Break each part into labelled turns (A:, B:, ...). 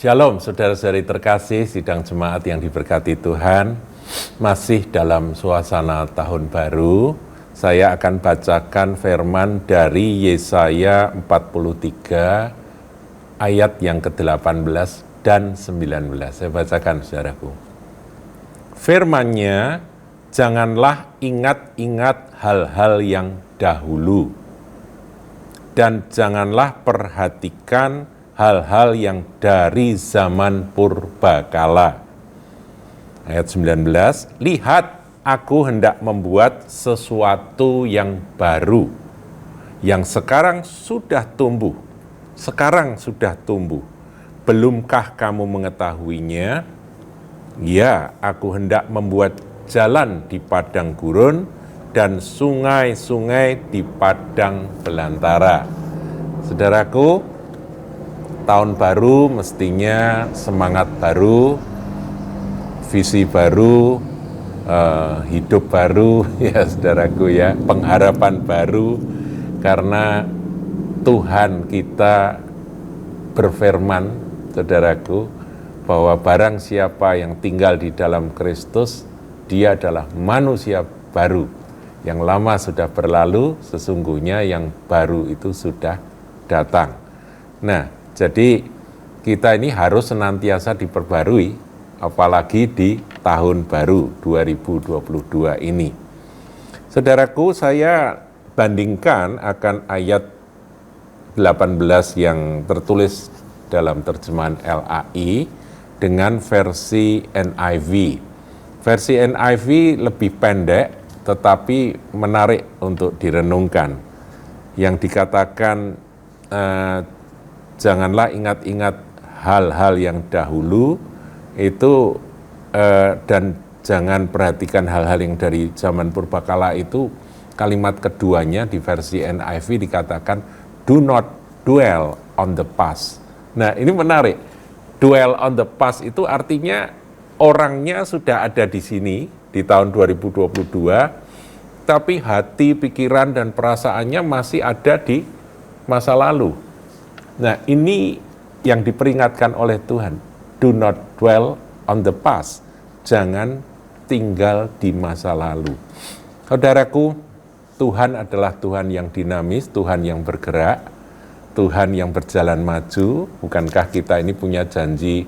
A: Shalom saudara-saudari terkasih, sidang jemaat yang diberkati Tuhan. Masih dalam suasana tahun baru, saya akan bacakan firman dari Yesaya 43 ayat yang ke-18 dan 19. Saya bacakan saudaraku. Firman-Nya, janganlah ingat-ingat hal-hal yang dahulu, dan janganlah perhatikan hal-hal yang dari zaman purbakala. Ayat 19, lihat aku hendak membuat sesuatu yang baru, yang sekarang sudah tumbuh. Belumkah kamu mengetahuinya? Ya, aku hendak membuat jalan di padang gurun dan sungai-sungai di padang belantara. Saudaraku, tahun baru mestinya semangat baru, visi baru, hidup baru, ya saudaraku ya, pengharapan baru, karena Tuhan kita berfirman, saudaraku, bahwa barang siapa yang tinggal di dalam Kristus, dia adalah manusia baru. Yang lama sudah berlalu, sesungguhnya yang baru itu sudah datang. Nah, jadi kita ini harus senantiasa diperbarui, apalagi di tahun baru 2022 ini. Saudaraku, saya bandingkan akan ayat 18 yang tertulis dalam terjemahan LAI dengan versi NIV. Versi NIV lebih pendek, tetapi menarik untuk direnungkan. Yang dikatakan, janganlah ingat-ingat hal-hal yang dahulu itu, dan jangan perhatikan hal-hal yang dari zaman purbakala itu. Kalimat keduanya di versi NIV dikatakan do not dwell on the past. Nah, ini menarik. Dwell on the past itu artinya orangnya sudah ada di sini di tahun 2022, tapi hati, pikiran dan perasaannya masih ada di masa lalu. Nah, ini yang diperingatkan oleh Tuhan. Do not dwell on the past. Jangan tinggal di masa lalu. Saudaraku, Tuhan adalah Tuhan yang dinamis, Tuhan yang bergerak, Tuhan yang berjalan maju. Bukankah kita ini punya janji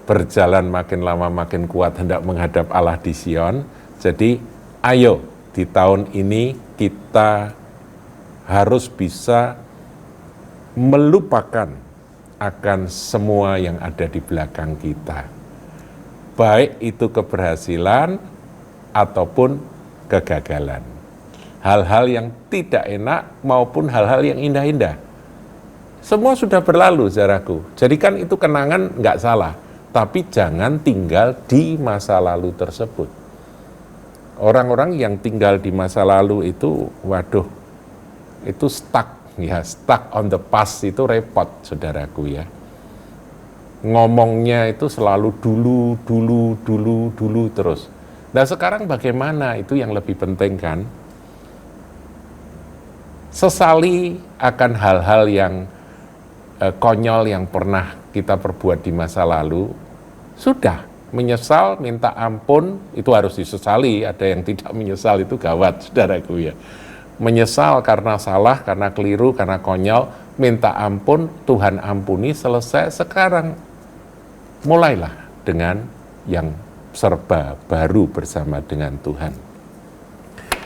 A: berjalan makin lama makin kuat hendak menghadap Allah di Sion? Jadi, ayo di tahun ini kita harus bisa melupakan akan semua yang ada di belakang kita. Baik itu keberhasilan ataupun kegagalan. Hal-hal yang tidak enak maupun hal-hal yang indah-indah. Semua sudah berlalu, saudaraku. Jadikan itu kenangan nggak salah. Tapi jangan tinggal di masa lalu tersebut. Orang-orang yang tinggal di masa lalu itu, waduh, itu stuck on the past itu repot, saudaraku ya. Ngomongnya itu selalu dulu terus. Nah, sekarang bagaimana? Itu yang lebih penting kan. Sesali akan hal-hal yang konyol yang pernah kita perbuat di masa lalu. Sudah, menyesal, minta ampun, itu harus disesali. Ada yang tidak menyesal, itu gawat, saudaraku ya. Menyesal karena salah, karena keliru, karena konyol, minta ampun, Tuhan ampuni, selesai. Sekarang mulailah dengan yang serba baru bersama dengan Tuhan.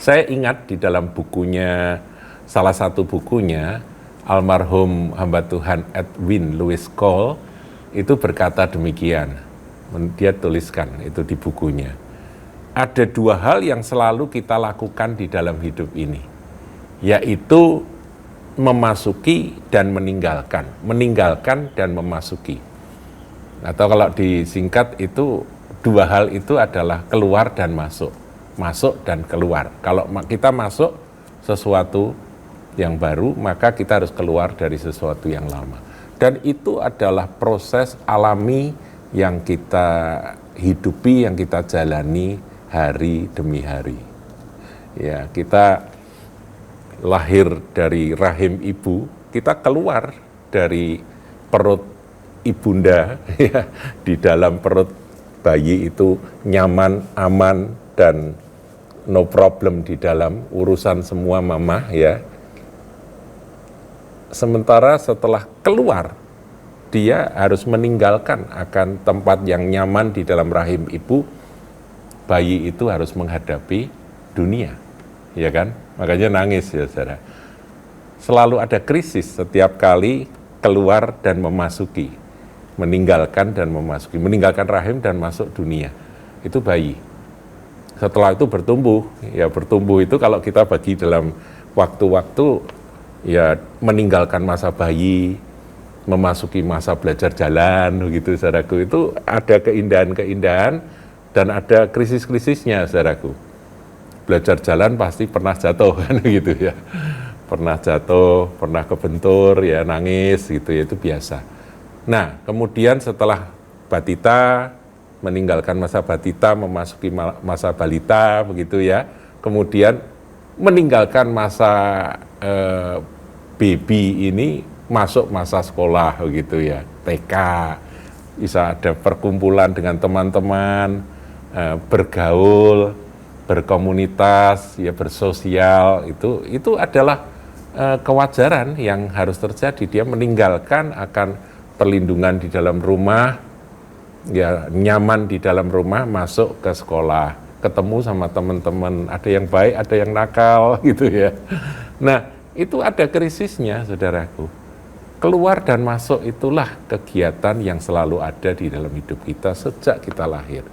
A: Saya ingat di dalam bukunya, salah satu bukunya, almarhum hamba Tuhan Edwin Louis Cole itu berkata demikian. Dia tuliskan itu di bukunya. Ada dua hal yang selalu kita lakukan di dalam hidup ini, yaitu memasuki dan meninggalkan dan memasuki. Atau kalau disingkat itu, dua hal itu adalah keluar dan masuk dan keluar. Kalau kita masuk sesuatu yang baru, maka kita harus keluar dari sesuatu yang lama. Dan itu adalah proses alami yang kita hidupi, yang kita jalani hari demi hari. Ya, kita lahir dari rahim ibu, kita keluar dari perut ibunda ya, di dalam perut bayi itu nyaman, aman, dan no problem di dalam urusan semua mama ya. Sementara setelah keluar, dia harus meninggalkan akan tempat yang nyaman di dalam rahim ibu. Bayi itu harus menghadapi dunia, ya kan? Makanya nangis ya saudara. Selalu ada krisis setiap kali keluar dan memasuki, meninggalkan dan memasuki, meninggalkan rahim dan masuk dunia. Itu bayi. Setelah itu bertumbuh, ya bertumbuh itu kalau kita bagi dalam waktu-waktu, ya meninggalkan masa bayi, memasuki masa belajar jalan, begitu saudaraku. Itu ada keindahan-keindahan dan ada krisis-krisisnya saudaraku. Belajar jalan pasti pernah jatuh kan gitu ya. Pernah jatuh, pernah kebentur, ya nangis gitu ya, itu biasa. Nah, kemudian setelah batita, meninggalkan masa batita, memasuki masa balita, begitu ya. Kemudian meninggalkan masa baby ini, masuk masa sekolah, begitu ya. TK, bisa ada perkumpulan dengan teman-teman, bergaul, berkomunitas, ya bersosial, itu adalah kewajaran yang harus terjadi. Dia meninggalkan akan perlindungan di dalam rumah, ya nyaman di dalam rumah, masuk ke sekolah, ketemu sama teman-teman, ada yang baik, ada yang nakal gitu ya. Nah, itu ada krisisnya saudaraku. Keluar dan masuk itulah kegiatan yang selalu ada di dalam hidup kita sejak kita lahir.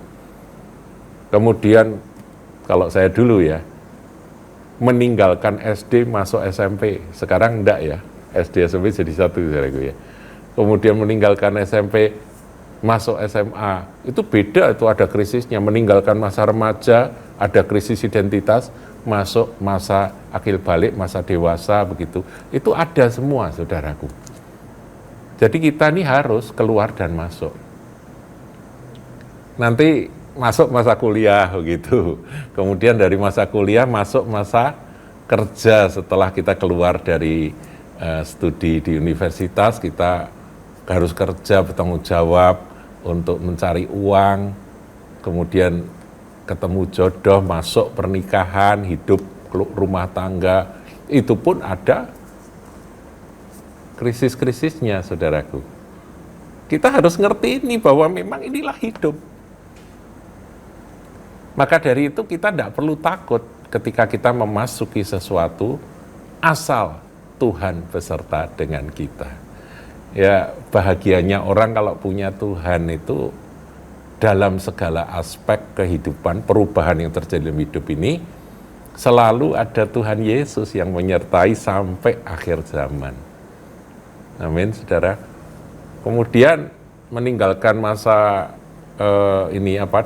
A: Kemudian kalau saya dulu ya, meninggalkan SD masuk SMP, sekarang enggak ya, SD SMP jadi satu saudaraku ya. Kemudian meninggalkan SMP masuk SMA, itu beda, itu ada krisisnya. Meninggalkan masa remaja, ada krisis identitas, masuk masa akil balik, masa dewasa begitu, itu ada semua saudaraku. Jadi kita ini harus keluar dan masuk. Nanti masuk masa kuliah begitu. Kemudian dari masa kuliah masuk masa kerja. Setelah kita keluar dari studi di universitas, kita harus kerja, bertanggung jawab untuk mencari uang. Kemudian ketemu jodoh, masuk pernikahan, hidup rumah tangga. Itu pun ada krisis-krisisnya saudaraku. Kita harus ngerti ini bahwa memang inilah hidup. Maka dari itu kita tidak perlu takut ketika kita memasuki sesuatu asal Tuhan beserta dengan kita. Ya, bahagianya orang kalau punya Tuhan itu dalam segala aspek kehidupan, perubahan yang terjadi dalam hidup ini, selalu ada Tuhan Yesus yang menyertai sampai akhir zaman. Amin, saudara. Kemudian meninggalkan masa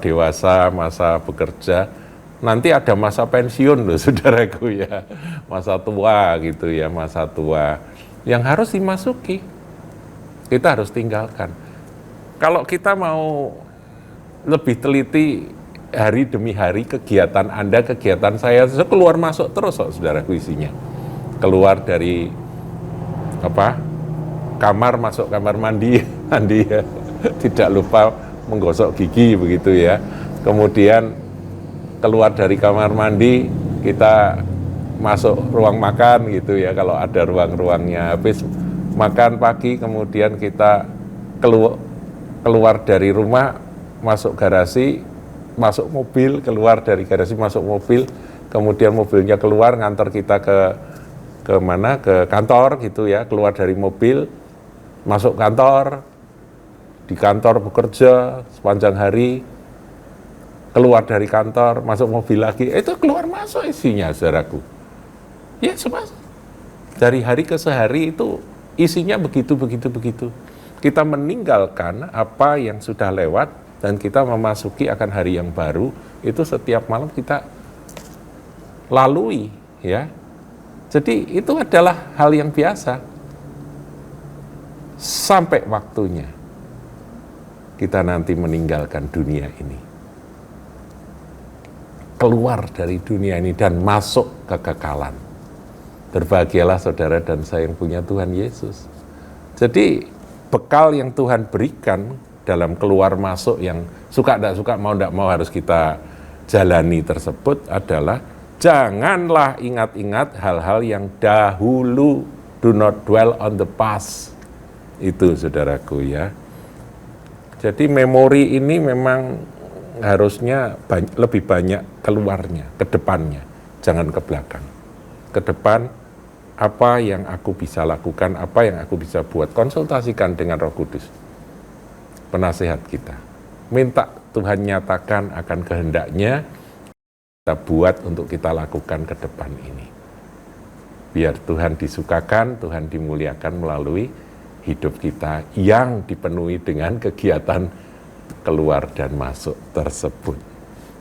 A: dewasa, masa bekerja, nanti ada masa pensiun loh saudaraku ya, masa tua gitu ya, masa tua yang harus dimasuki, kita harus tinggalkan. Kalau kita mau lebih teliti hari demi hari, kegiatan Anda, kegiatan saya keluar masuk terus saudaraku isinya, keluar dari kamar, masuk kamar mandi ya, tidak lupa menggosok gigi begitu ya. Kemudian keluar dari kamar mandi, kita masuk ruang makan gitu ya, kalau ada ruang-ruangnya. Habis makan pagi, kemudian kita keluar dari rumah, masuk garasi, masuk mobil, keluar dari garasi, masuk mobil, kemudian mobilnya keluar ngantar kita ke mana, ke kantor gitu ya, keluar dari mobil, masuk kantor, di kantor bekerja sepanjang hari, keluar dari kantor, masuk mobil lagi, itu keluar masuk isinya saudaraku. Ya semua dari hari ke sehari itu isinya begitu. Kita meninggalkan apa yang sudah lewat dan kita memasuki akan hari yang baru, itu setiap malam kita lalui ya. Jadi itu adalah hal yang biasa sampai waktunya kita nanti meninggalkan dunia ini, keluar dari dunia ini dan masuk kekekalan. Berbahagialah saudara dan saya yang punya Tuhan Yesus. Jadi bekal yang Tuhan berikan dalam keluar masuk yang suka tidak suka, mau tidak mau harus kita jalani tersebut adalah janganlah ingat-ingat hal-hal yang dahulu, do not dwell on the past. Itu saudaraku ya. Jadi memori ini memang harusnya lebih banyak keluarnya, ke depannya, jangan ke belakang. Ke depan, apa yang aku bisa lakukan, apa yang aku bisa buat, konsultasikan dengan Roh Kudus, penasehat kita. Minta Tuhan nyatakan akan kehendaknya, kita buat untuk kita lakukan ke depan ini. Biar Tuhan disukakan, Tuhan dimuliakan melalui hidup kita yang dipenuhi dengan kegiatan keluar dan masuk tersebut.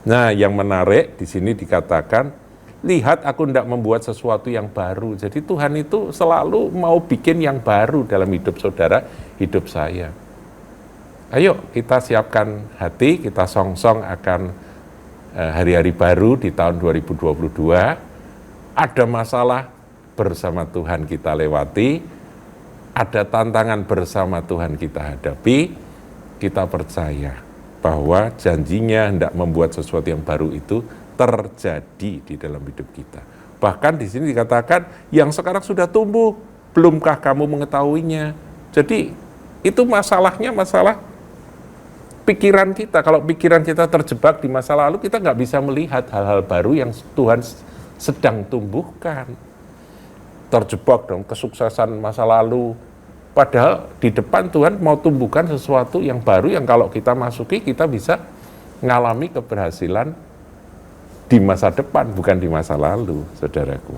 A: Nah, yang menarik di sini dikatakan, lihat aku hendak membuat sesuatu yang baru. Jadi Tuhan itu selalu mau bikin yang baru dalam hidup saudara, hidup saya. Ayo kita siapkan hati, kita song-song akan hari-hari baru di tahun 2022. Ada masalah bersama Tuhan kita lewati, ada tantangan bersama Tuhan kita hadapi. Kita percaya bahwa janjinya hendak membuat sesuatu yang baru itu terjadi di dalam hidup kita. Bahkan di sini dikatakan, yang sekarang sudah tumbuh, belumkah kamu mengetahuinya? Jadi itu masalahnya masalah pikiran kita. Kalau pikiran kita terjebak di masa lalu, kita nggak bisa melihat hal-hal baru yang Tuhan sedang tumbuhkan. Terjebak dalam kesuksesan masa lalu, padahal di depan Tuhan mau tumbuhkan sesuatu yang baru yang kalau kita masuki, kita bisa mengalami keberhasilan di masa depan, bukan di masa lalu, saudaraku.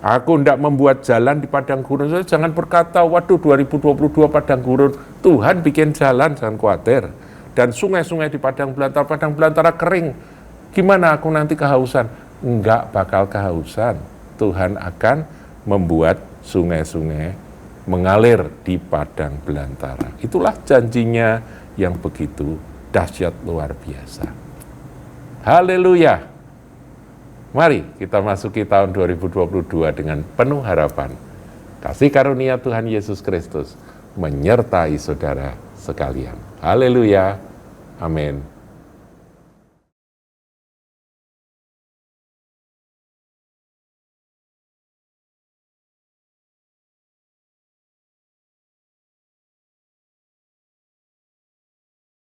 A: Aku hendak membuat jalan di padang gurun. Jangan berkata, waduh 2022 padang gurun. Tuhan bikin jalan, jangan khawatir. Dan sungai-sungai di padang belantara kering. Gimana aku nanti kehausan? Enggak bakal kehausan. Tuhan akan membuat sungai-sungai mengalir di padang belantara. Itulah janjinya yang begitu dahsyat luar biasa. Haleluya. Mari kita masuki tahun 2022 dengan penuh harapan. Kasih karunia Tuhan Yesus Kristus menyertai saudara sekalian. Haleluya. Amin.